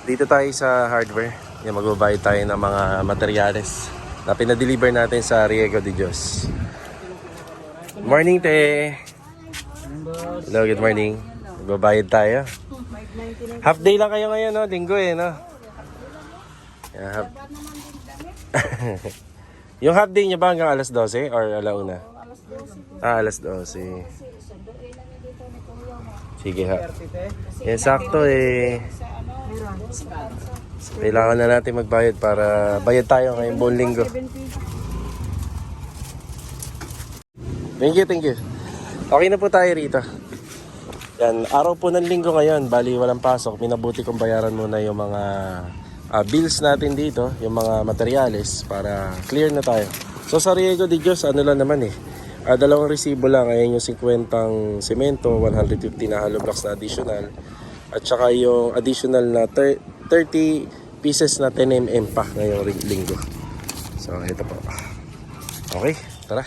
Dito tayo sa hardware. Yung magbabayad tayo ng mga materyales na pinadeliver natin sa Riego de Dios. Morning, te. Hello, good morning. Magbabayad tayo. Half day lang kayo ngayon, no? Linggo eh, no? Yeah, yung half day niya ba hanggang alas 12 or alauna? Alas 12. Sige ha. Yan, sakto eh. Kailangan na natin magbayad para bayad tayo ngayong buong linggo. Thank you. Okay na po tayo rito. Yan, araw po ng linggo ngayon. Bali, walang pasok. Minabuti kong bayaran muna yung mga bills natin dito. Yung mga materyales para clear na tayo. So sa Riego de Dios, ano lang naman eh. Dalawang resibo lang. Ayan yung 50 semento, 150 na hollow blocks na additional. At saka yung additional na 30 pieces na 10mm pa ngayong linggo. So ito po. Okay, tara.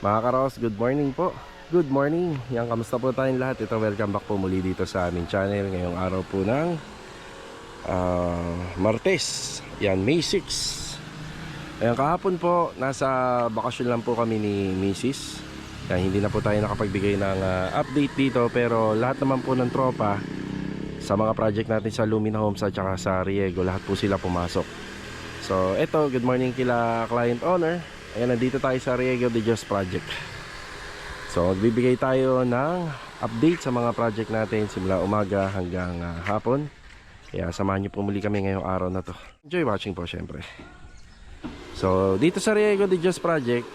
Mga karos, good morning po. Good morning. Yan, kamusta po tayong lahat? Ito, welcome back po muli dito sa aming channel. Ngayong araw po ng Martes. Yan, May 6. Ayan, kahapon po, nasa bakasyon lang po kami ni Mrs. Yan, hindi na po tayo nakapagbigay ng update dito. Pero lahat naman po ng tropa sa mga project natin sa Lumina Homes at saka sa Riego, lahat po sila pumasok. So, ito, good morning kila client owner. Ayan, nandito tayo sa Riego de Dios project. So, magbibigay tayo ng update sa mga project natin simula umaga hanggang hapon. Kaya samahan niyo po muli kami ngayong araw na to. Enjoy watching po syempre. So, dito sa Riego de Dios project,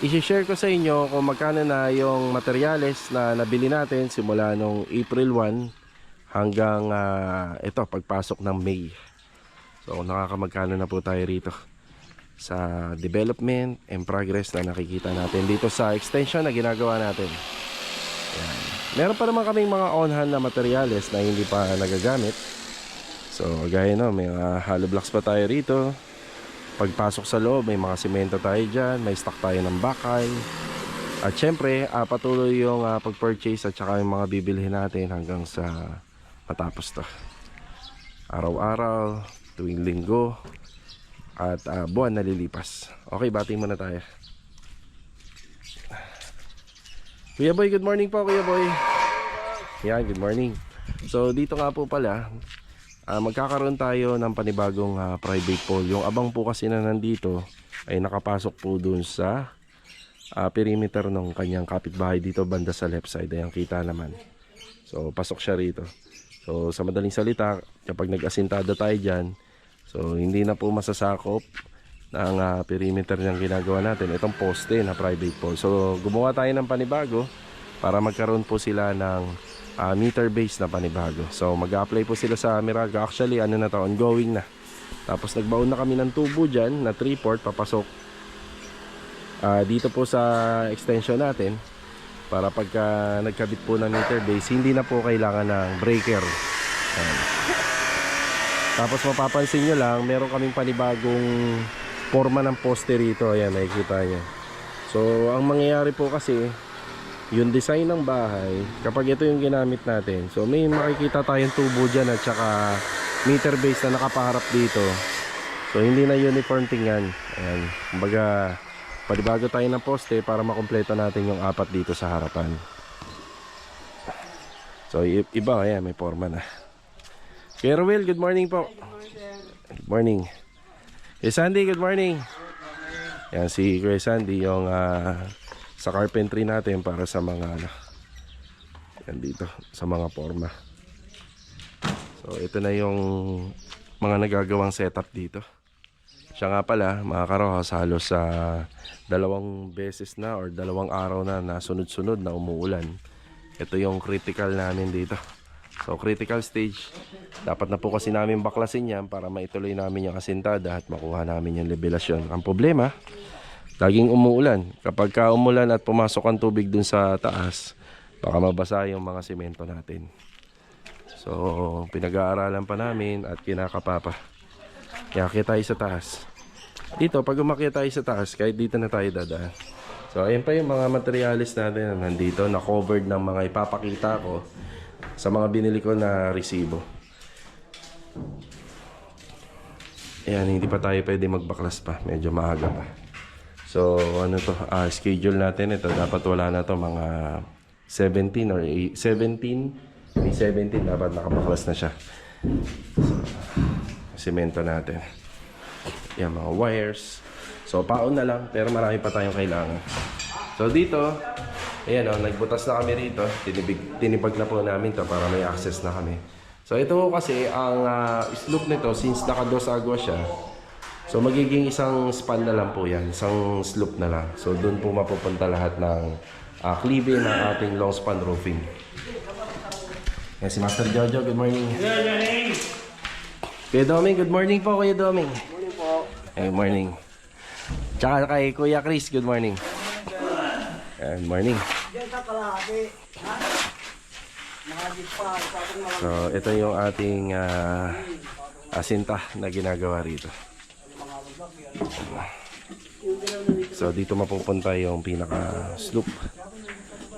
i-share ko sa inyo kung magkano na yung materyales na nabili natin simula nung April 1 hanggang ito, pagpasok ng May. So, nakakamagkano na po tayo rito sa development and progress na nakikita natin dito sa extension na ginagawa natin. Ayan. Meron pa naman kaming mga on-hand na materyales na hindi pa nagagamit. So gaya no, may mga hollow blocks pa tayo rito. Pagpasok sa loob, may mga semento tayo dyan, may stock tayo ng bakay. At syempre, patuloy yung pag-purchase at saka yung mga bibilhin natin hanggang sa matapos to. Araw-araw, tuwing linggo, at buwan nalilipas. Okay, bati muna tayo. Kuya Boy, good morning po Kuya Boy. Yan, good morning. So dito nga po pala, magkakaroon tayo ng panibagong private pole. Yung abang po kasi na nandito ay nakapasok po dun sa perimeter ng kanyang kapitbahay dito banda sa left side. Ayan, kita naman. So pasok siya rito. So sa madaling salita, kapag nag-asintada tayo dyan, so hindi na po masasakop ng perimeter niyang ginagawa natin itong poste na private pole. So gumawa tayo ng panibago para magkaroon po sila ng meter base na panibago. So mag-apply po sila sa Mirago. Actually ano na to, ongoing na. Tapos nagbaon na kami ng tubo dyan na 3/4 papasok dito po sa extension natin para pagka nagkabit po ng meter base, hindi na po kailangan ng breaker. Tapos mapapansin nyo lang, meron kaming panibagong forma ng poste rito. Ayan, nakikita nyo. So ang mangyayari po kasi, yung design ng bahay, kapag ito yung ginamit natin, so may makikita tayong tubo dyan at saka meter base na nakapaharap dito. So hindi na uniform tingnan. Ayan, kumbaga panibago tayo ng poste para makumpleto natin yung apat dito sa harapan. So iba, ayan, may forma na. Kuya Ruel, good morning po. Good morning. Kuya Sandy, good morning. Yan si Kuya Sandy yung sa carpentry natin para sa mga yan dito, sa mga forma. So ito na yung mga nagagawang setup dito. Siya nga pala, mga karohas, halos sa 2 beses na or 2 araw na sunod-sunod na umuulan. Ito yung critical namin dito. So critical stage, dapat na po kasi namin baklasin yan para maituloy namin yung asintada at makuha namin yung levelasyon. Ang problema, laging umuulan. Kapag ka umulan at pumasok ang tubig dun sa taas, baka mabasa yung mga semento natin. So pinag-aaralan pa namin at kinakapapa. Kaya tayo sa taas. Dito, pag umakyat tayo sa taas, kahit dito na tayo dadaan. So ayun pa yung mga materialis natin na nandito, na covered ng mga ipapakita ko sa mga binili ko na resibo. Ayan, hindi pa tayo pwede magbaklas pa. Medyo maaga pa. So, ano to? Schedule natin ito. Dapat wala na to mga 17 or 17. May 17 dapat nakabaklas na siya. So, semento natin. Yan, mga wires. So, paon na lang. Pero marami pa tayong kailangan. So, dito, ayan o, nagbutas na kami rito. Tinipag na po namin to para may access na kami. So ito kasi ang slope nito, since nakados agwa siya, so magiging isang span na lang po yan, isang slope na lang. So doon po mapupunta lahat ng cleaving ng ating long span roofing. Yan si Master Jojo, good morning. Good morning. Kuya Doming, good morning po Kuya Doming. Good morning po. Good morning. Tsaka kay Kuya Chris, good morning. Good morning. Diyan sa kalahati. Ha? So, ito yung ating asinta na ginagawa rito. So, dito mapupunta yung pinaka-sloop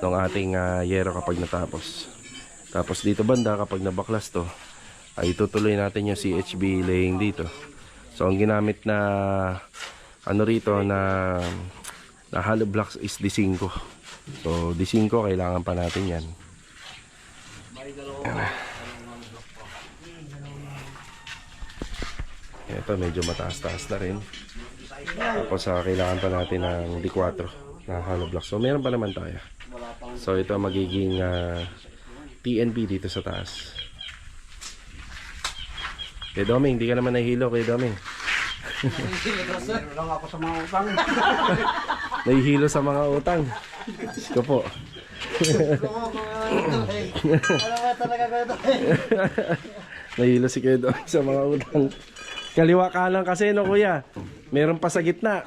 ng ating yero kapag natapos. Tapos dito banda, kapag nabaklas to, ay itutuloy natin yung CHB laying dito. So, ang ginamit na ano rito na hollow blocks is D5. So, D5 kailangan pa natin yan. Ito medyo mataas-taas na rin. Tapos kailangan pa natin ng D4 na hollow block. So meron pa naman tayo. So ito magiging TNB dito sa taas. Kuya Doming, hindi ka naman nahihilo Kuya Doming. Meron lang ako sa mga utang. Nahihilo sa mga utang. Ito po. Ano ba talaga ko ito? Nahilo si Kuya Doming sa mga utang. Kaliwa kanan kasi no kuya. Meron pa sa gitna.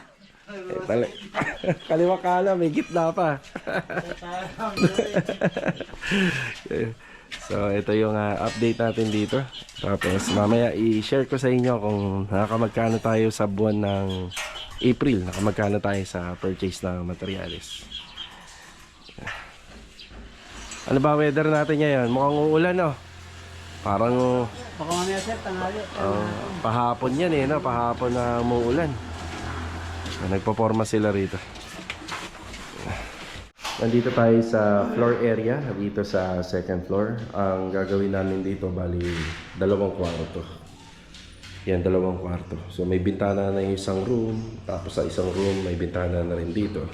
Kaliwa kanan, may gitna pa. So ito yung update natin dito. Tapos mamaya i-share ko sa inyo kung nakakamagkano tayo sa buwan ng April. Nakakamagkano tayo sa purchase ng materials. Ano ba weather natin ngayon? Mukhang uulan no? Parang Baka mamaya sir, tanghali. pahapon yan no? Pahapon na umuulan. Nagpaporma sila rito. Nandito tayo sa floor area, dito sa second floor. Ang gagawin namin dito, bali, 2 kwarto. Yan, 2 kwarto. So may bintana na yung isang room, tapos sa isang room may bintana na rin dito.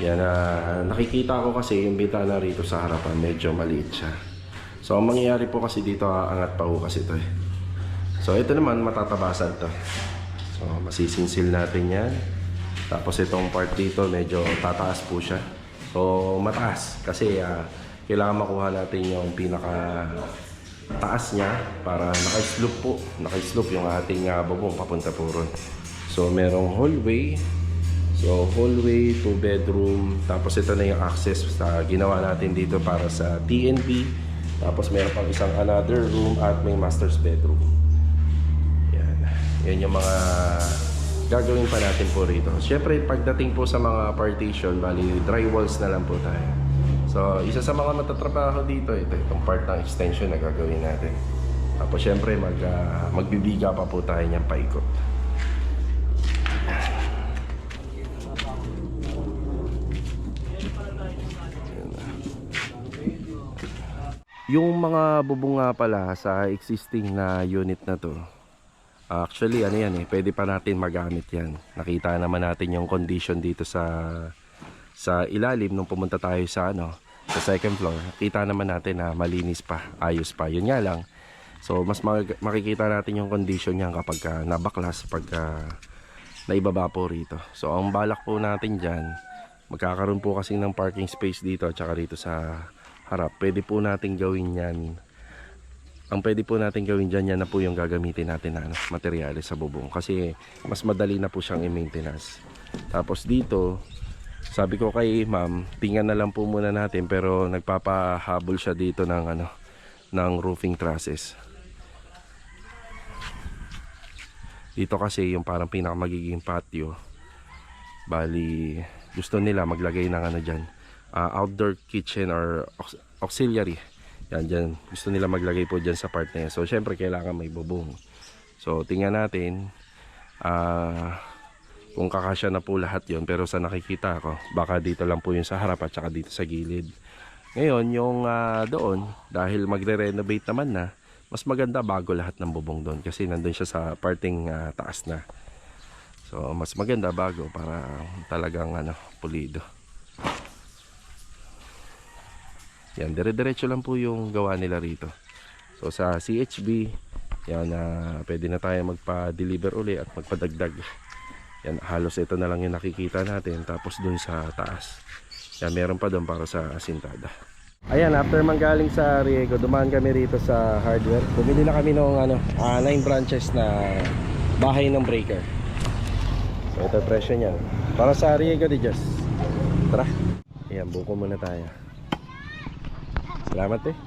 Yan, nakikita ko kasi yung bintana rito sa harapan, medyo maliit siya. So ang mangyayari po kasi dito, angat pa po kasi ito eh. So ito naman, matatabasan to. So masisinsil natin yan. Tapos itong part dito, medyo tataas po siya. So mataas kasi kailangan makuha natin yung pinaka taas niya para naka-slope po. Naka-slope yung ating bubong papunta po ron. So merong hallway. So hallway, 2 bedroom. Tapos ito na yung access sa ginawa natin dito para sa TNB. Tapos meron pang isang another room at may master's bedroom. Yan. Yan yung mga gagawin pa natin po rito. Siyempre pagdating po sa mga partition, bali dry walls na lang po tayo. So isa sa mga matatrabaho dito, itong part ng extension na gagawin natin. Tapos siyempre magbibiga pa po tayo niyang paikot. Yung mga bubong nga pala sa existing na unit na to, actually ano yan pwede pa natin magamit yan. Nakita naman natin yung condition dito sa ilalim nung pumunta tayo sa sa second floor. Kita naman natin na malinis pa, ayos pa. Yun nga lang. So mas makikita natin yung condition niyan kapag nabaklas, pagka naibaba po rito. So ang balak po natin diyan, magkakaroon po kasi ng parking space dito at saka dito sa harap. Pwede po natin gawin yan. Ang pwede po natin gawin dyan, yan na po yung gagamitin natin na materyales sa bubong. Kasi mas madali na po siyang i-maintenance. Tapos dito, sabi ko kay ma'am, tingnan na lang po muna natin. Pero nagpapahabol siya dito ng, ng roofing trusses. Dito kasi yung parang pinakamagiging patio. Bali, gusto nila maglagay ng dyan. Outdoor kitchen or auxiliary Yan, dyan. Gusto nila maglagay po dyan sa part na yan. So, syempre, kailangan may bubong. So, tingnan natin kung kakasya na po lahat yon. Pero sa nakikita ko, baka dito lang po yung sa harap at saka dito sa gilid. Ngayon, yung doon, dahil magre-renovate naman na, mas maganda bago lahat ng bubong doon. Kasi nandun siya sa parting taas na. So, mas maganda bago para talagang pulido. Yan, dire-diretso lang po yung gawa nila rito. So sa CHB, yan, pwede na tayo magpa-deliver uli at magpadagdag. Yan, halos ito na lang yung nakikita natin. Tapos dun sa taas, yan, meron pa dun para sa asintada. Ayan, after manggaling sa Riego, dumaan kami rito sa hardware. Bumili na kami ng 9 branches na bahay ng breaker. So ito presyo niya. Para sa Riego di Diyos. Tara. Ayan, buko muna tayo. Salamat eh.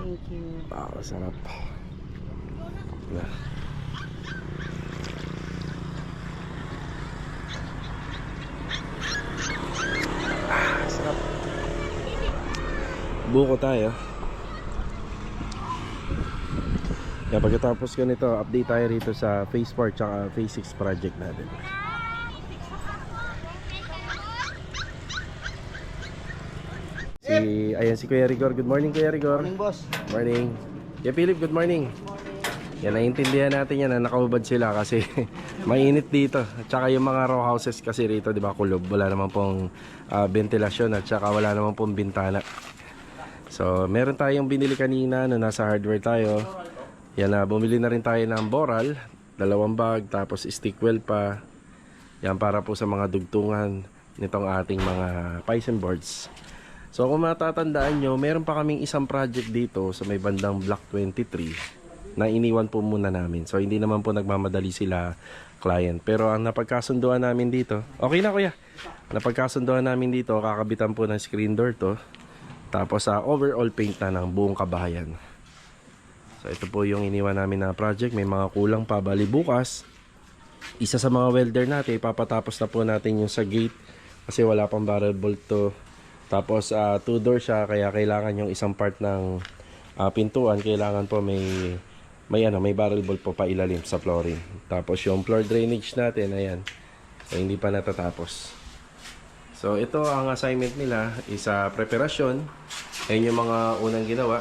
Thank you. Sarap. Sarap. Buko tayo. Kaya pagkatapos ko nito, update tayo rito sa Phase 4 tsaka Phase 6 project natin. Ayan si Kuya Rigor. Good morning, Kuya Rigor. Morning, boss. Morning. Kuya Philip, good morning. Yan, naiintindihan natin yan na nakaubad sila kasi mainit dito. At saka yung mga row houses kasi rito, di ba, kulob. Wala naman pong ventilasyon at saka wala naman pong bintana. So, meron tayong binili kanina no, nasa hardware tayo. Yan, bumili na rin tayo ng boral, 2 bag, tapos stick well pa. Yan, para po sa mga dugtungan nitong ating mga Python boards. So kung matatandaan nyo, meron pa kaming isang project dito sa may bandang Block 23 na iniwan po muna namin. So hindi naman po nagmamadali sila client. Pero ang napagkasunduan namin dito, okay na kuya, napagkasunduan namin dito, kakabitan po ng screen door to. Tapos overall paint na ng buong kabahayan. So ito po yung iniwan namin na project. May mga kulang pa, bali bukas isa sa mga welder natin, ipapatapos na po natin yung sa gate kasi wala pang barrel bolt to. Tapos 2 door siya, kaya kailangan yung isang part ng pintuan, kailangan po may barrel bolt po pa ilalim sa flooring. Tapos yung floor drainage natin, ayan. So hindi pa natatapos. So ito ang assignment nila, isa preparasyon. Ayan yung mga unang ginawa.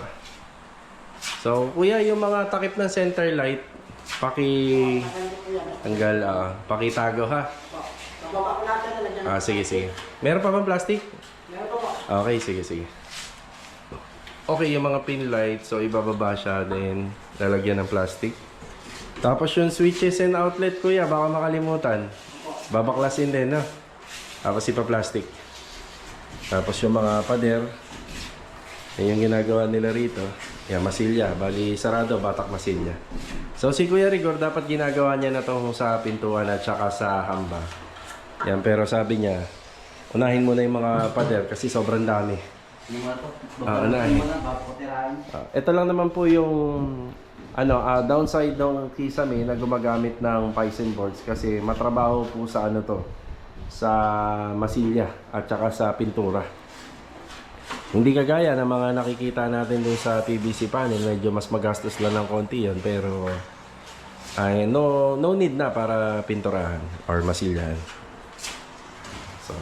So kuya, yung mga takip ng center light, pakitago ha. Sige. Meron pa bang plastic? Okay, sige. Okay, yung mga pin light, so ibababa siya, then lalagyan ng plastic. Tapos yung switches and outlet, kuya, baka makalimutan. Babaklasin din, no? Tapos ipa-plastic. Tapos yung mga pader, yung ginagawa nila rito, yan, masilya. Bali, sarado, batak masilya. So si Kuya Rigor, dapat ginagawa niya na to sa pintuan at saka sa hamba. Yan, pero sabi niya, unahin mo na yung mga pader kasi sobrang dami. Unahin. Ito lang naman po yung downside ng Kisame na gumagamit ng Python boards kasi matrabaho po sa sa masilya at saka sa pintura. Hindi kagaya ng mga nakikita natin dun sa PVC panel, medyo mas magastos lang ng konti yun, pero no need na para pinturahan or masilyahan. So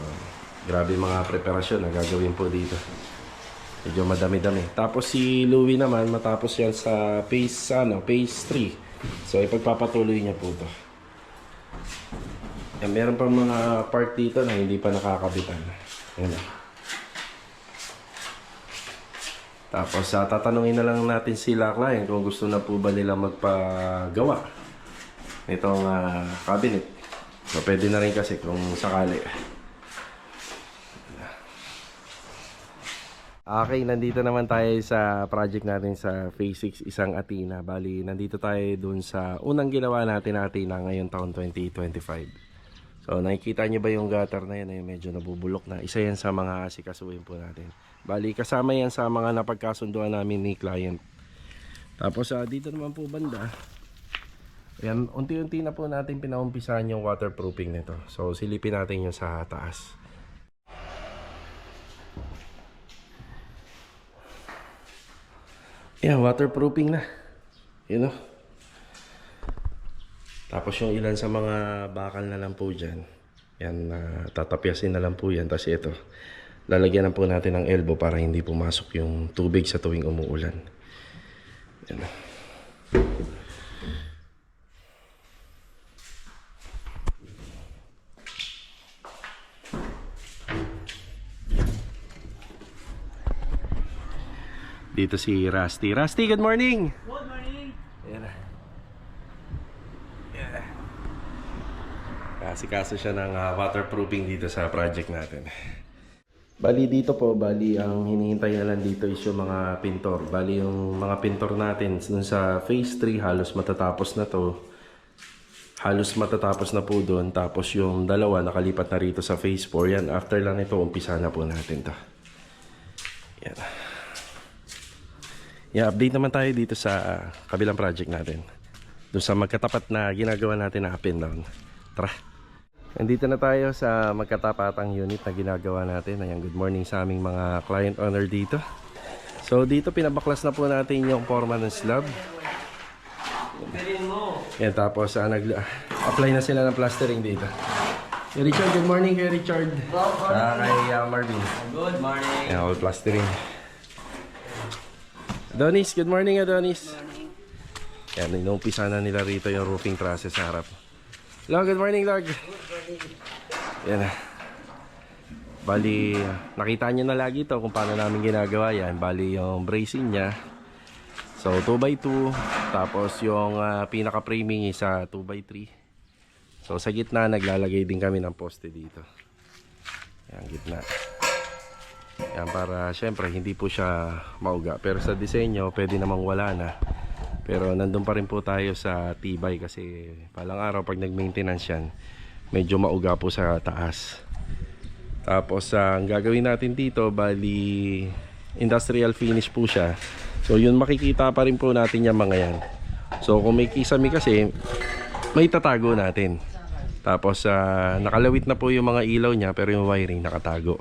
grabe mga preparasyon na gagawin po dito. Medyo madami-dami. Tapos si Louie naman, matapos yan sa phase 3. So ipagpapatuloy niya po ito. Yan, meron pa mga part dito na hindi pa nakakabitan. Yan. Tapos tatanungin na lang natin sila client kung gusto na po ba nila magpagawa nitong cabinet. So pwede na rin kasi kung sakali. Okay, nandito naman tayo sa project natin sa Phase 6, isang Athena. Bali, nandito tayo dun sa unang ginawa natin na ngayong taon 2025. So, nakikita nyo ba yung gutter na yan? Ay medyo nabubulok na. Isa yan sa mga asikasuhin po natin. Bali, kasama yan sa mga napagkasunduan namin ni client. Tapos, dito naman po banda. Ayan, unti-unti na po natin pinaumpisahan yung waterproofing nito. So, silipin natin yung sa taas. Yeah, waterproofing na. You know. Tapos yung ilan sa mga bakal na lang po dyan. Yan, tatapyasin na lang po yan. Tapos ito, lalagyan na po natin ng elbow para hindi pumasok yung tubig sa tuwing umuulan. Yan. Dito si Rusty. Rusty, good morning! Good morning. Ayan na. Yeah. Kasi kaso siya ng waterproofing dito sa project natin. Bali dito po, ang hinihintay na lang dito is yung mga pintor. Bali yung mga pintor natin dun sa phase 3 halos matatapos na to. Halos matatapos na po doon. Tapos yung dalawa nakalipat na rito sa phase 4. Yan, after lang ito, umpisa na po natin to. Yan. Yeah, update naman tayo dito sa kabilang project natin. Doon sa magkatapat na ginagawa natin na up and down. Tara. Nandito na tayo sa magkatapatang unit na ginagawa natin. Ayan, good morning sa aming mga client owner dito. So dito pinabaklas na po natin yung forma ng slab. Yan, tapos apply na sila ng plastering dito. Hey Richard, good morning kay Richard. Kay Marvin. Good morning. Yan, all plastering. Adonis, good morning Adonis. Yan, inumpisa na nila rito yung roofing process sa harap. Hello, good morning Lord. Yan. Bali, nakita nyo na lagi to kung paano namin ginagawa yan. Bali yung bracing nya. So 2x2. Tapos yung pinaka-framing is 2x3. So sa gitna naglalagay din kami ng poste dito. Yan, gitna. Yan, para syempre hindi po siya mauga. Pero sa disenyo pwede namang wala na. Pero nandun pa rin po tayo sa tibay kasi palang araw pag nag-maintenance yan medyo mauga po sa taas. Tapos ang gagawin natin dito, bali industrial finish po siya. So yun, makikita pa rin po natin yung mga yan. So kung may kisame kasi may tatago natin. Tapos nakalawit na po yung mga ilaw niya pero yung wiring nakatago.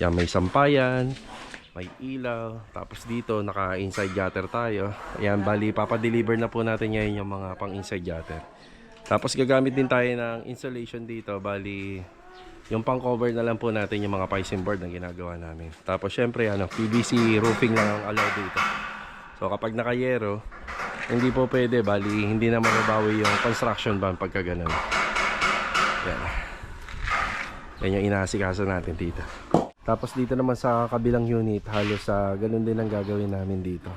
Yan, may sampayan, may ilaw. Tapos dito naka inside gutter tayo. Ayan, bali papadeliver na po natin ngayon yung mga pang inside gutter. Tapos gagamit din tayo ng insulation dito. Bali yung pang cover na lang po natin yung mga piping board na ginagawa namin. Tapos syempre PVC roofing lang ang allowed dito. So kapag nakayero, hindi po pwede. Bali hindi na mababawi yung construction bond pagka ganun. Yan. Yan yung inaasikaso natin dito. Tapos dito naman sa kabilang unit, halos ganun din ang gagawin namin dito.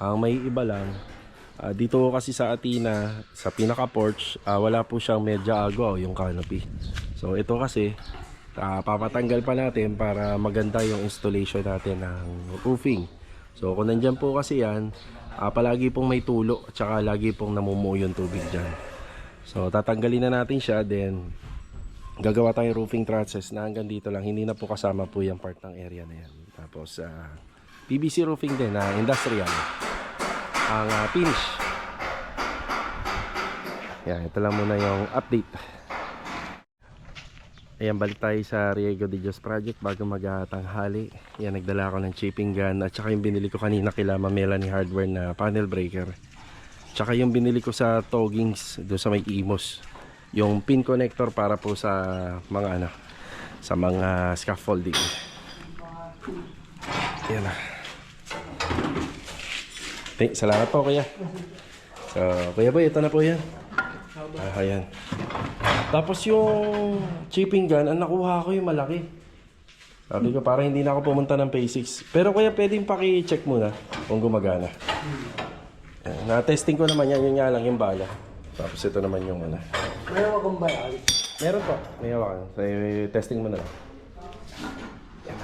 Ang may iba lang, dito kasi sa Athena, sa pinaka-porch, wala po siyang medya agua o yung canopy. So ito kasi, papatanggal pa natin para maganda yung installation natin ng roofing. So kung nandyan po kasi yan, palagi pong may tulo at saka lagi pong namumuo yung tubig dyan. So tatanggalin na natin siya, then gagawa tayong roofing trusses na hanggang dito lang, hindi na po kasama po yung part ng area na yan. Tapos PVC roofing din na industrial ang finish. Yan, ito lang muna yung update. Ayan, balik tayo sa Riego de Dios project bago magtanghali. Yan, nagdala ako ng chipping gun at saka yung binili ko kanina kila Melanie Hardware na panel breaker. Tsaka yung binili ko sa Toggings doon sa may Imos, yung pin connector para po sa mga sa mga scaffolding. Yan na. Salamat po kuya. So kuya boy, ito na po yan. Ayan. Tapos yung chipping gun, ang nakuha ko yung malaki. Sabi ko para hindi na ako pumunta ng P6. Pero kuya, pwedeng paki-check muna kung gumagana. Na-testing ko naman yan, yun nga lang yung bala. Tapos ito naman yung Meron akong bayan. meron po. May hawakan. So, testing mo na lang. Yan.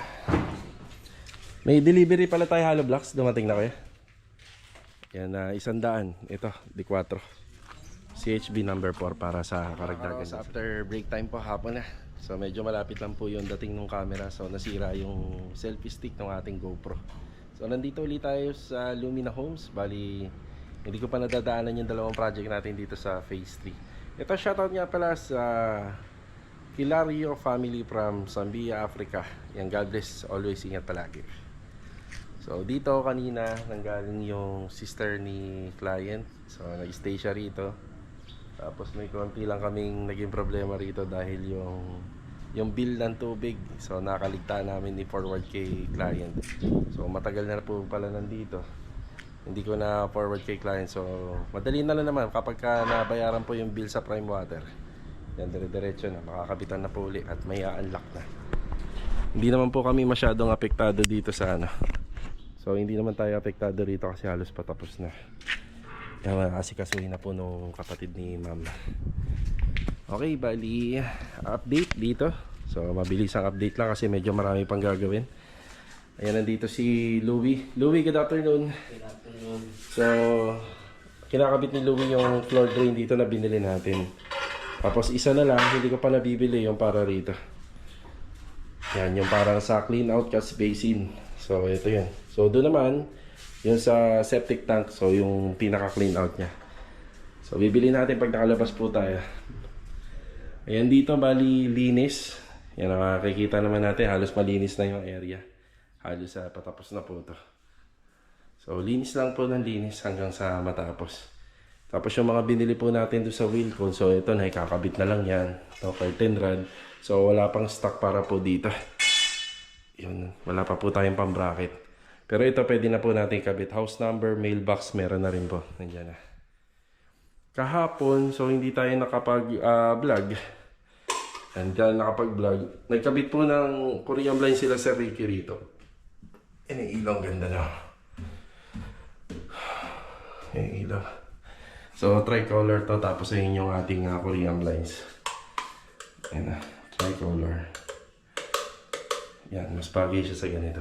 May delivery pala tayo hollow blocks. Dumating na kaya? Yan, 100. Ito, D4. CHB number 4 para sa karagdagan. After break time po, hapon na. So medyo malapit lang po yung dating ng camera. So nasira yung selfie stick ng ating GoPro. So nandito ulit tayo sa Lumina Homes. Bali, hindi ko pa nadadaanan yung dalawang project natin dito sa phase 3. Ito, shoutout nga pala sa Kilario family from Zambia, Africa. Yan, God bless, always ingat palagi. So So dito kanina nanggaling yung sister ni client. So nag-stay siya rito. Tapos may konti lang kaming naging problema rito dahil yung bill ng tubig. So nakaligtaan namin ni forward kay client. So matagal na po pala nandito. Hindi ko na forward kay client. So madali na lang naman kapag ka nabayaran po yung bill sa Prime Water. Yan, dire-diretso na, makakabitan na po uli at may unlock na. Hindi naman po kami masyadong apektado dito sa ano. So hindi naman tayo apektado rito kasi halos patapos na. Yan, kasi kasuhin na po nung kapatid ni ma'am. Okay, bali update dito. So mabilis ang update lang kasi medyo marami pang gagawin. Ayan, nandito si Louie. Louie, good afternoon. Good afternoon. So kinakabit ni Louie yung floor drain dito na binili natin. Tapos isa na lang, hindi ko pa nabibili yung para rito. Yan, yung parang sa clean out catch basin. So ito yun. So doon naman, yung sa septic tank. So yung pinaka clean out nya. So bibili natin pag nakalabas po tayo. Ayan, dito bali linis. Yan, nakakikita naman natin, halos malinis na yung area. Halos patapos na po ito. So linis lang po ng linis hanggang sa matapos. Tapos yung mga binili po natin doon sa wheel cone. So ito, nakikakabit na lang yan. Ito, curtain rod. So wala pang stock para po dito. Yun, wala pa po tayong pang-bracket. Pero ito pwede na po natin kabit. House number, mailbox, meron na rin po. Nandiyan na. Kahapon, so hindi tayo nakapag-vlog. Nandiyan nakapag-vlog. Nagkabit po ng Korean blind sila sa Ricky rito. Yan yung ilaw, ganda na. Yung ilaw. So tricolor to, tapos ayun yung ating Korean blinds. Yan na, tricolor. Yan, mas bagay siya sa ganito.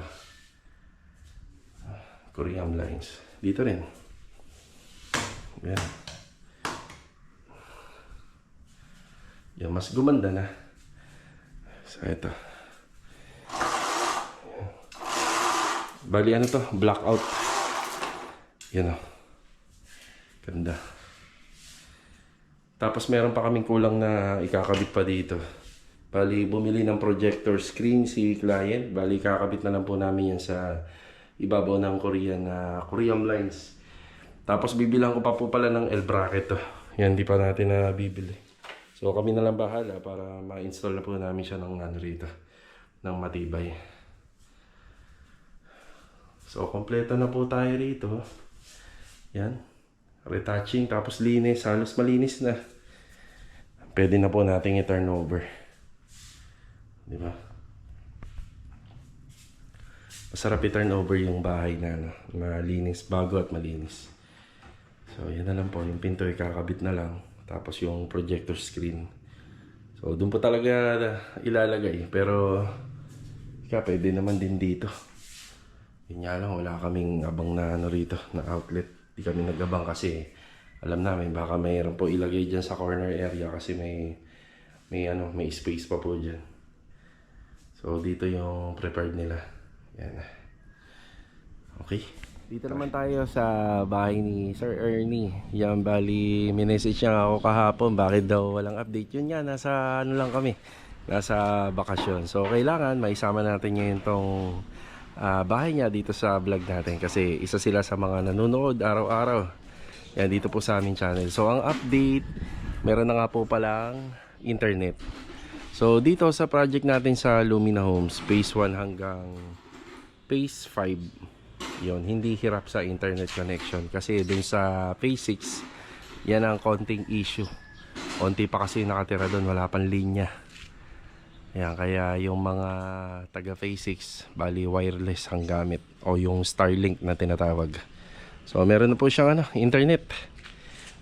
Korean blinds. Dito rin. Yan. Yan, mas gumanda na. So, ito. Yan. Bali, ano to? Blackout. Yan o. Ganda. Tapos meron pa kaming kulang na ikakabit pa dito. Bali, bumili ng projector screen si client. Bali, kakabit na lang po namin yan sa ibabaw ng Korean blinds. Tapos bibilang ko pa po pala ng L-bracket to. Yan, di pa natin na bibili. So kami na lang bahala para ma-install na po namin siya ng ano rito, ng matibay. So kompleto na po tayo rito. Yan. Retouching, tapos linis. Halos malinis na. Pwede na po natin i-turn over. Di ba? Masarap i-turn over yung bahay na malinis, bago at malinis. So yan na lang po, yung pinto ikakabit na lang. Tapos yung projector screen. So doon po talaga ilalagay. Pero pwede naman din dito. Yun nga lang, wala kaming abang na ano rito, na outlet. Di kami nag-abang kasi alam namin baka mayroon po ilagay dyan sa corner area kasi may space pa po dyan. So dito yung prepared nila. Yan. Okay. Dito naman tayo sa bahay ni Sir Ernie. Yan, bali, minessage niya ako kahapon. Bakit daw walang update? Yun nga, nasa ano lang kami. Nasa bakasyon. So kailangan maisama natin ngayon tong bahay niya dito sa vlog natin. Kasi isa sila sa mga nanonood araw-araw. Yan, dito po sa aming channel. So ang update, meron na nga po palang internet. So dito sa project natin sa Lumina Homes, phase 1 hanggang phase 5, yon, hindi hirap sa internet connection. Kasi dun sa phase 6, yan ang konting issue. Konti pa kasi nakatira dun, wala pang linya. Yan, kaya yung mga taga phase 6, bali wireless ang gamit. O yung Starlink na tinatawag. So meron na po siyang internet.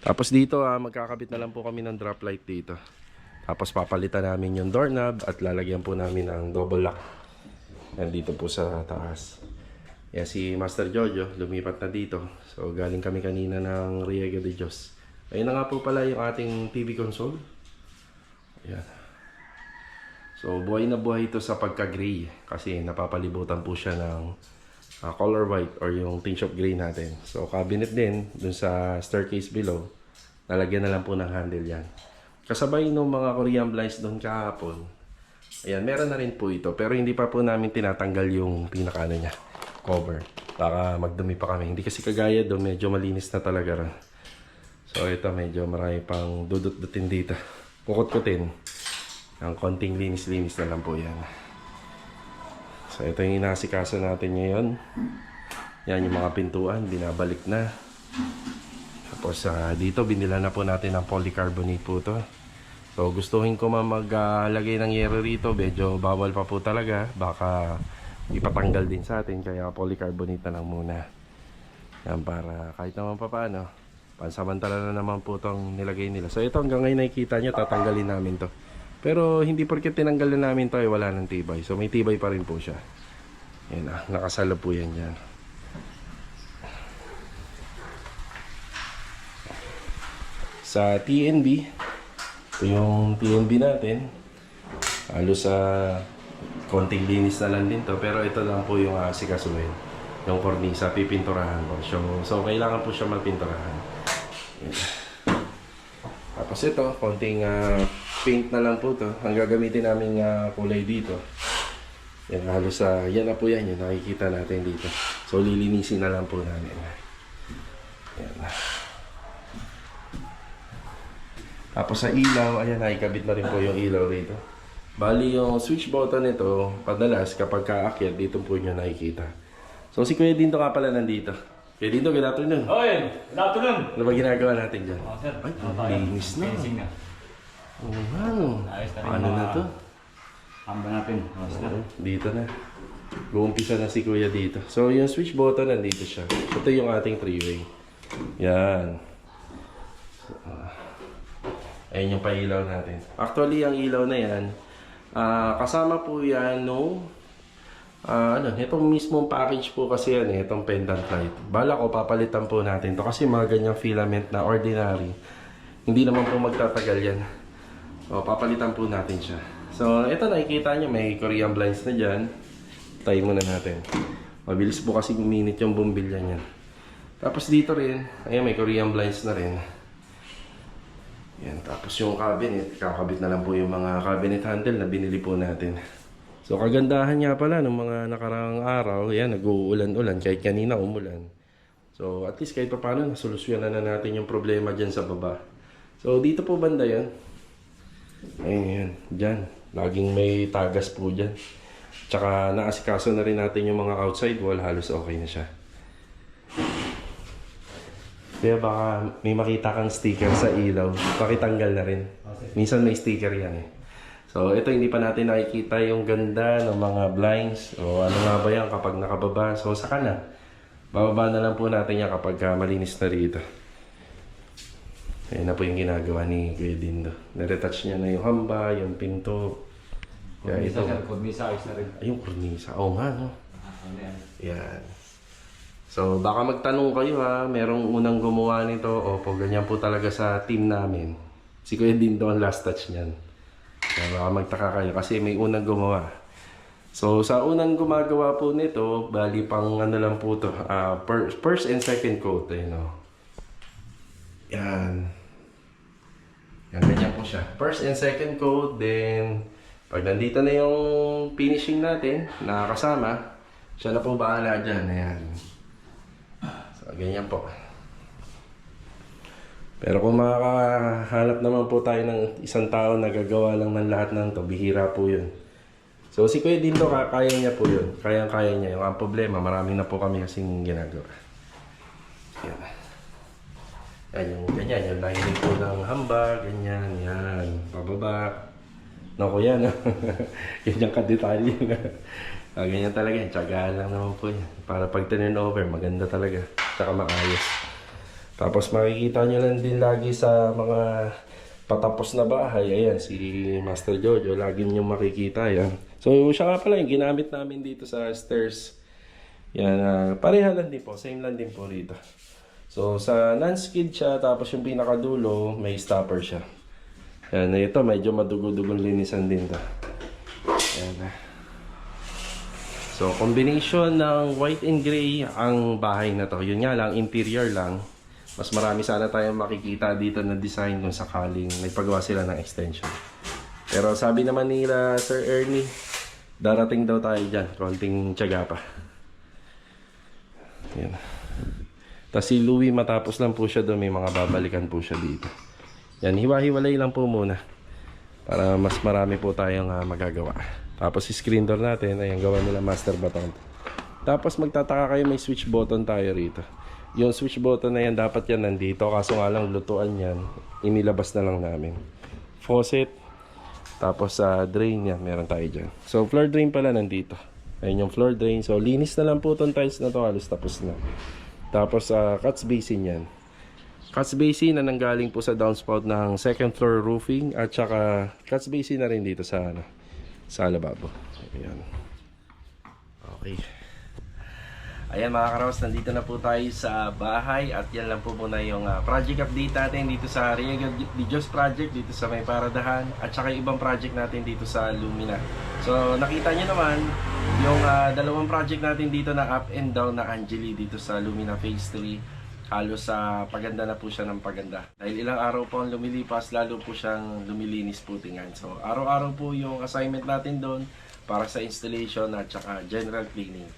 Tapos dito magkakabit na lang po kami ng drop light dito. Tapos papalitan namin yung doorknob at lalagyan po namin ng double lock. Yan dito po sa taas. Yan, si Master Jojo lumipat na dito. So galing kami kanina ng Riega de Dios. Ayun na nga po pala yung ating TV console. Ayan. So buhay na buhay ito sa pagka-gray. Kasi napapalibutan po siya ng color white or yung tinge of gray natin. So cabinet din dun sa staircase below. Lalagyan na lang po ng handle yan. Kasabay ng mga Korean blinds doon kahapon. Ayan, meron na rin po ito. Pero hindi pa po namin tinatanggal yung pinaka niya, cover. Baka magdumi pa kami. Hindi kasi kagaya doon, medyo malinis na talaga rin. So ito, medyo marami pang dudut-dutin dito. Kukut-kutin. Ang konting linis-linis na lang po yan. So ito yung inasikaso natin ngayon. Yan yung mga pintuan, binabalik na. Tapos dito, binila na po natin ng polycarbonate po to. So gustuhin ko maglagay ng yero rito, medyo bawal pa po talaga. Baka ipatanggal din sa atin, kaya polycarbonate na lang muna. Yan, para kahit naman pa paano, pansamantala na naman po itong nilagay nila. So ito hanggang ngayon nakikita nyo, tatanggalin namin to. Pero hindi porket tinanggal na namin to, wala ng tibay. So may tibay pa rin po siya. Yan, nakasalo po yan dyan. Sa TNB, ito yung TNB natin. Halos sa konting linis na lang din to, pero ito lang po yung sikasuhin. Yung kornisa, pipinturahan po. So kailangan po siya magpinturahan. Yan. Tapos ito, konting paint na lang po to. Ang gagamitin namin kulay dito. Yan, halos yan na po yan, yung nakikita natin dito. So lilinisin na lang po namin. Yan. Tapos sa ilaw, ayan, nakikabit na rin po yung ilaw rito. Bali yung switch button nito, padalas kapag kaakyat, dito po nyo nakikita. So si Kuya Dinto nga pala nandito. Kuya Dinto, good afternoon. Oy, good afternoon. Ano ba ginagawa natin dyan? Oh, sir. Ay, linis na. Finishing na. Oo nga, no. Ayos na rin Ano na to? Hamba natin. Oo, dito na. Guumpisa na si Kuya dito. So yung switch button, nandito siya. Ito yung ating 3-way. Yan. Ayan yung pailaw natin. Actually, ang ilaw na yan, kasama po yan no, itong mismong package po kasi yan itong pendant light. Bala ko, papalitan po natin to kasi mga ganyang filament na ordinary, hindi naman po magtatagal yan. So, papalitan po natin siya. So, ito nakikita nyo, may Korean blinds na dyan. Tayo muna natin. Mabilis po kasi minute yung bumbilya niyan. Tapos dito rin, ayan, may Korean blinds na rin. Yan, tapos yung cabinet, kakabit na lang po yung mga cabinet handle na binili po natin. So kagandahan niya pala ng mga nakarang araw, yan, nag-uulan-ulan, kahit kanina umulan. So at least kahit pa paano, nasolusyonan na natin yung problema dyan sa baba. So dito po banda yan. Ayun yan, dyan. Laging may tagas po dyan. Tsaka naasikaso na rin natin yung mga outside wall, halos okay na siya. Kaya baka may makita kang sticker sa ilaw, pakitanggal na rin. Minsan may sticker yan eh. So ito, hindi pa natin nakikita yung ganda ng mga blinds o ano nga ba yan kapag nakababa. So saka na, bababa na lang po natin yan kapag malinis na rito. Ayan na po yung ginagawa ni Kuya Dindo. Niretouch niya na yung hamba, yung pinto. Kaya ito, Kornisa, ayos na rin. ay yung kornisa. Oo nga, no? Yan. So, baka magtanong kayo merong unang gumawa nito. Opo, ganyan po talaga sa team namin. Si Kuya Dindo ang last touch niyan. Kaya baka magtaka kayo kasi may unang gumawa. So, sa unang gumagawa po nito, bali pang ano lang po to, first and second coat. Yan. Yan, ganyan po siya. First and second coat, then pag nandito na yung finishing natin, nakakasama, siya na po bahala dyan. Ayan. So, ganyan po. Pero kung makakahanap naman po tayo ng isang tao na gagawa lang ng lahat ng to, bihira po yun. So si Kuya Dindo, kaya niya po yun. Kaya niya. Yung ang problema, maraming na po kami kasing ginagawa. Yan. Yan yung ganyan. Yung lining po ng hamba, ganyan. Yan. Pababa. Naku yan. Yan yung kadetalye na. Ganyan talaga yan. Tsagaan lang naman po yan. Para pag turn over, maganda talaga. Tsaka maayos. Tapos makikita nyo lang din lagi sa mga patapos na bahay. Ayan, si Master Jojo. Lagi nyo makikita yan. So siya nga pala yung ginamit namin dito sa stairs. Yan, pareha lang din po. Same lang din po rito. So sa non-skid siya. Tapos yung pinakadulo, may stopper siya. Yan, ito medyo madugo-dugong linisan din to. Yan. So, combination ng white and gray ang bahay na to. Yun nga lang, interior lang. Mas marami sana tayong makikita dito na design kung sakaling may pagawa sila ng extension. Pero sabi naman nila, Sir Ernie, darating daw tayo dyan. Konting tiyaga pa. Yan. Tapos si Louie matapos lang po siya doon, may mga babalikan po siya dito. Yan, hiwa-hiwalay lang po muna. Para mas marami po tayong magagawa. Tapos si screen door natin, ayan, gawa nila master baton. Tapos magtataka kayo, may switch button tayo rito. Yung switch button na yan, dapat yan nandito. Kaso nga lang, lutuan yan. Inilabas na lang namin. Faucet. Tapos drain yan, meron tayo dyan. So floor drain pala nandito. Ayun yung floor drain. So linis na lang po itong tiles na to, halos tapos na. Tapos catch basin yan. Catch basin na nanggaling po sa downspout ng second floor roofing. At saka catch basin na rin dito sa lababo. Ayan. Okay. Ayan mga karaos, nandito na po tayo sa bahay. At yan lang po muna yung project update natin dito sa Riego de Dios project, dito sa May Paradahan. At saka yung ibang project natin dito sa Lumina. So nakita nyo naman yung dalawang project natin dito na up and down na Angeli dito sa Lumina Phase 3. Halos paganda na po siya ng paganda. Dahil ilang araw po ang lumilipas, lalo po siyang lumilinis putingan. So araw-araw po yung assignment natin doon para sa installation at saka general cleaning.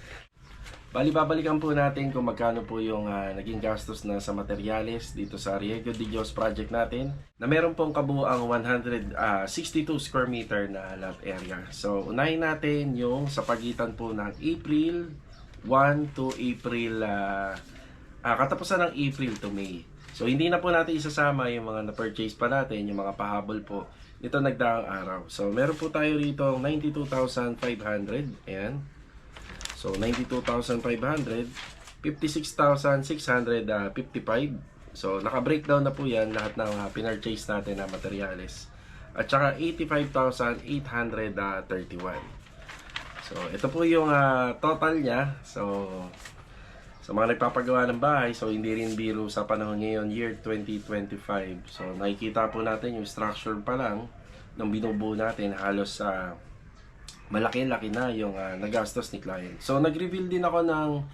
Bali, babalikan po natin kung magkano po yung naging gastos na sa materyales dito sa Riego de Dios project natin na meron pong kabuuang 162 square meter na lot area. So, unahin natin yung sa pagitan po ng April 1 to April, katapusan ng April to May. So, hindi na po natin isasama yung mga na-purchase pa natin, yung mga pahabol po. Ito nagdaang araw. So, meron po tayo rito 92,500. Ayan. So, 92,500, 56,655. So, naka-breakdown na po yan lahat ng pinurchase natin na materyales. At saka 85,831. So, ito po yung total niya. So, sa mga nagpapagawa ng bahay, so hindi rin biro sa panahon ngayon, year 2025. So, nakikita po natin yung structure pa lang ng binubuo natin, halos malaki-laki na yung nagastos ni client. So, nag-reveal din ako ng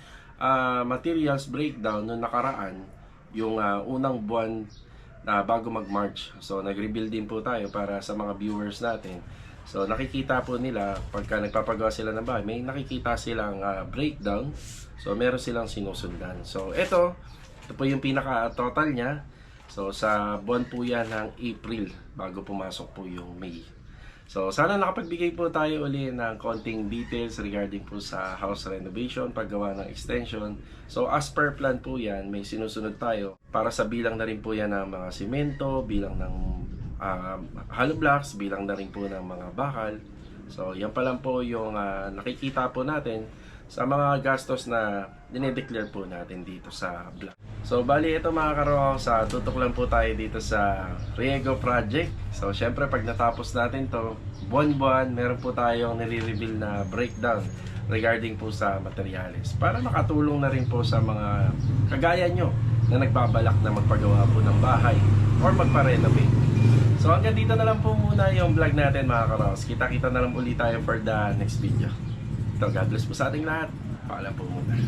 materials breakdown noong nakaraan, yung unang buwan na bago mag-March. So, nag-reveal din po tayo para sa mga viewers natin. So, nakikita po nila, pagka nagpapagawa sila ng bahay, may nakikita silang breakdown. So, meron silang sinusundan. So, ito po yung pinaka-total niya. So, sa buwan po yan ng April, bago pumasok po yung May. So, sana nakapagbigay po tayo uli ng konting details regarding po sa house renovation, paggawa ng extension. So, as per plan po yan, may sinusunod tayo para sa bilang na rin po yan ng mga simento, bilang ng hollow blocks, bilang na rin po ng mga bakal. So, yan pa lang po yung nakikita po natin sa mga gastos na dinedeclare po natin dito sa vlog. So, bali ito mga karo, sa tutok lang po tayo dito sa Riego project. So, syempre pag natapos natin to, buwan-buwan, meron po tayong nire-reveal na breakdown regarding po sa materyales. Para makatulong na rin po sa mga kagaya nyo na nagbabalak na magpagawa po ng bahay or magpa-renovate. So, hanggang dito na lang po muna yung vlog natin mga karos. Kita-kita na lang ulit tayo for the next video. Ito, God bless po sa ating lahat. Paalam po muna.